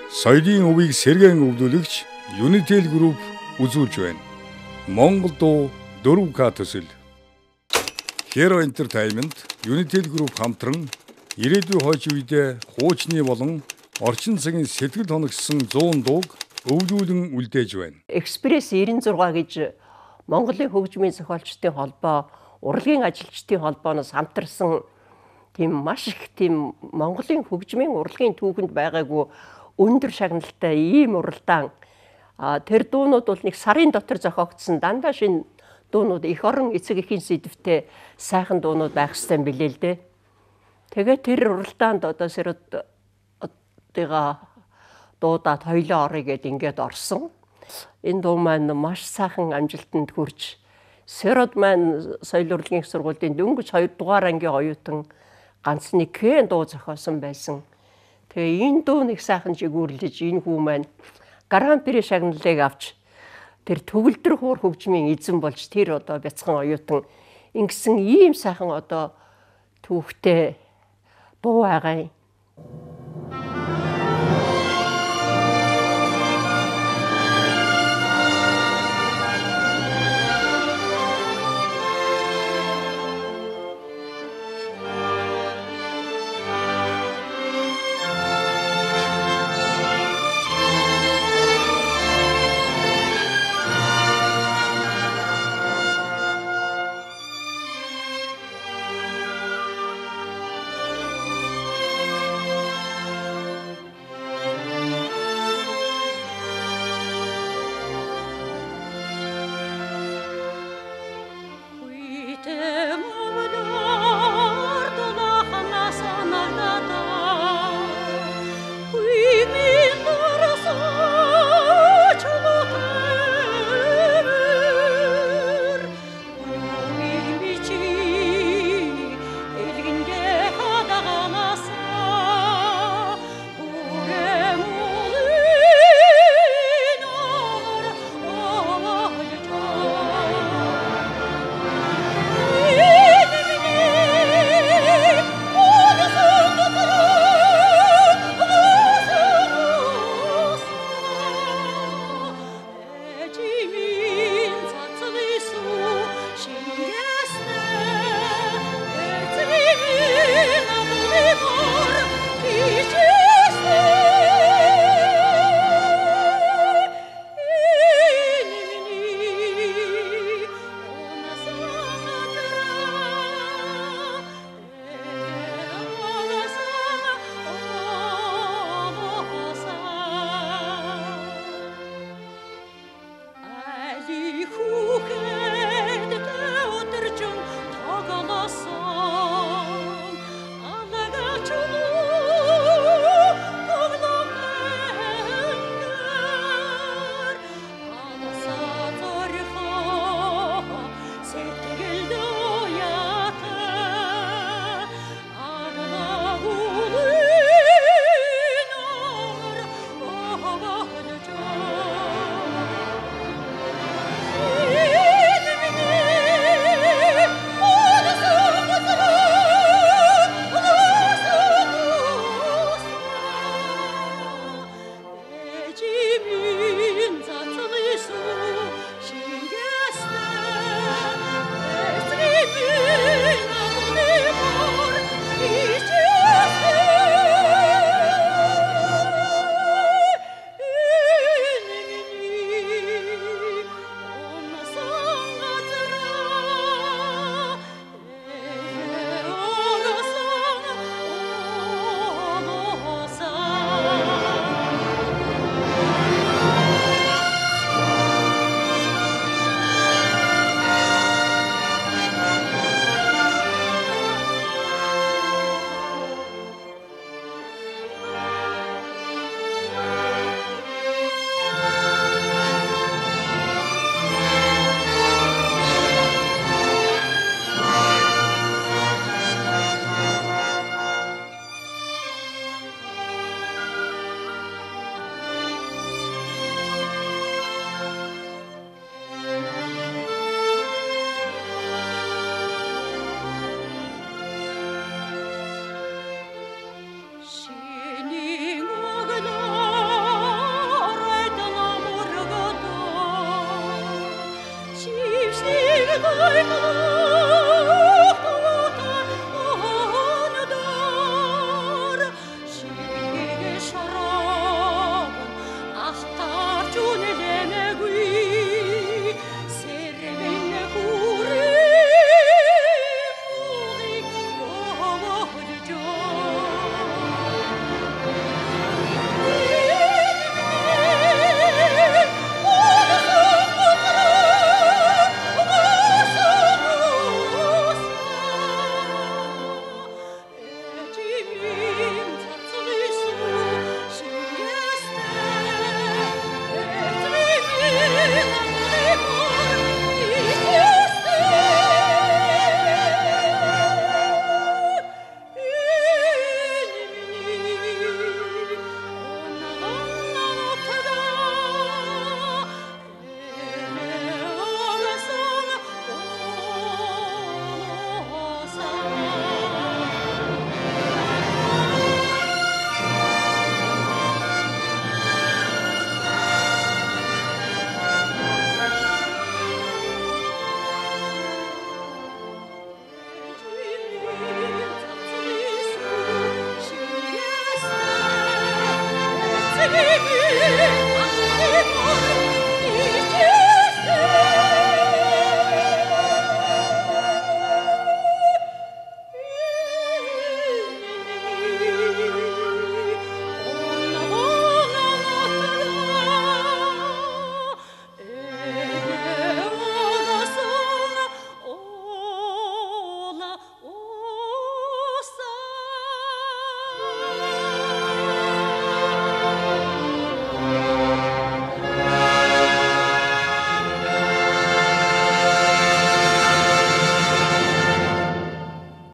Соёлын өвийг сэргээн өвлүүлэгч Unitel Group үзүүлж байна. Монгол дуу 4К төсөл. Hero Entertainment, Unitel Group хамтран ирээдүйн хойч үедээ хуучны болон орчин цагийн сэтгэл хоногсон 100 дууг өвлүүлэн үлдээж байна. Экспресс 96 гэж Монголын хөгжмийн зохиолчдын холбоо, урлагийн ажилчдын холбооноос хамтарсан тийм маш их тийм Монголын хөгжмийн урлагийн түүхэнд байгаагүй өндөр шагналтай ийм уралдаан. Тэр дуунууд бол нэг сарын дотор зохиогдсон дандаа шинэ дуунууд их орон эцэг эхийн сэдвтэй сайхан дуунууд байх ёстой юм билээ л дээ. Тэгээд тэр уралдаанд одоо Сэротыгаа дуудаад хоёлоо орё гэд ингээд орсон. Энэ дуу маань маш сайхан амжилтанд хүрч Сэрот маань соёл урлагийн их сургуулийн дөнгөж 2 дугаар ангийн оюутан ганц нэг дуу зохиосон байсан. Тэгээ энэ дуу нэг сайхан жигүүрлэж энэ хүү маань Гран При шагналыг авч тэр төгөлдөр хуур хөгжмийн эзэн болж тэр одоо бяцхан оюутан ингэсэн ийм сайхан одоо түүхтэй дуу байгаа юм. Ach,